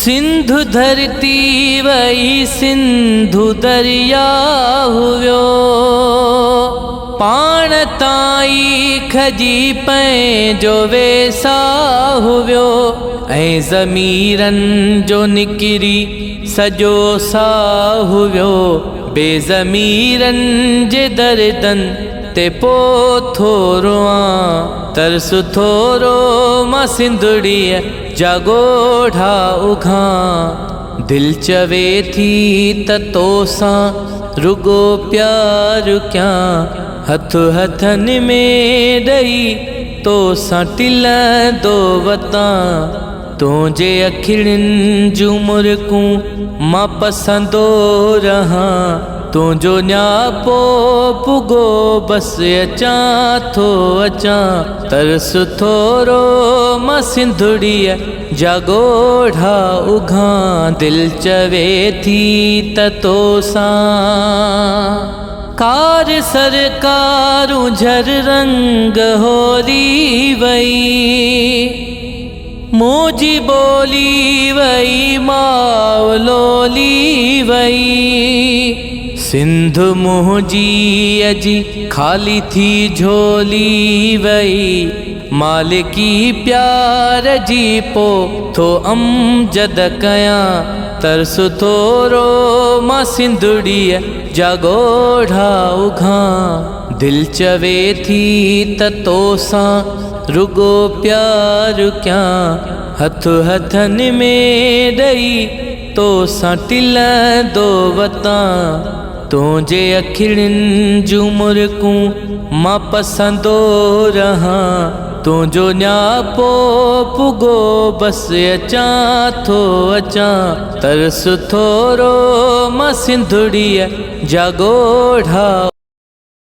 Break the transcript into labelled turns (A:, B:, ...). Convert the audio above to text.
A: सिंधु धरती वही सिंधु दरिया हुयो, पाण ताई खजी पैंजो वेसा हुयो। ऐं ज़मीरन जो निकिरी सजो सा हुयो, बेज़मीरन जे दर्दन ते पो थोरो तरस थोरो मां सिंधुड़ीअ जागोढ़ा उघां। दिल चवे थी त तोसां रुगो प्यार कयां, हथ हथन में ॾई तोसां टिलंदो वतां। तुंहिंजे अखियुनि जूं मुरकूं मां पसंदो रहां, तुंहिंजो न्यापो पुगो बस अचां थो अचां। तरस थोरो मां सिंधुड़ीअ जागोढ़ा उघां। दिल चवे थी त तोसां कार सरकारूं झर रंग होरी वई, मुझी बोली वई मावलोली वई। सिंध मुझी अजी खाली थी झोली वई, मालिकी प्यार जी पो थो अमजद कयां। तरस थोरो मां सिंधुड़ीअ जागोढ़ा उघां। दिल चवे थी त तोसां रुगो प्यार कयां, हथ हथन में ॾई तोसां टिलंदो वतां। तुंहिंजे अखियुनि जूं मुरकूं मां पसंदो रहां, तुंहिंजो न्यापो पुगो बस अचां थो अचां। तरस थोरो मां सिंधुड़ीअ जागोढ़ा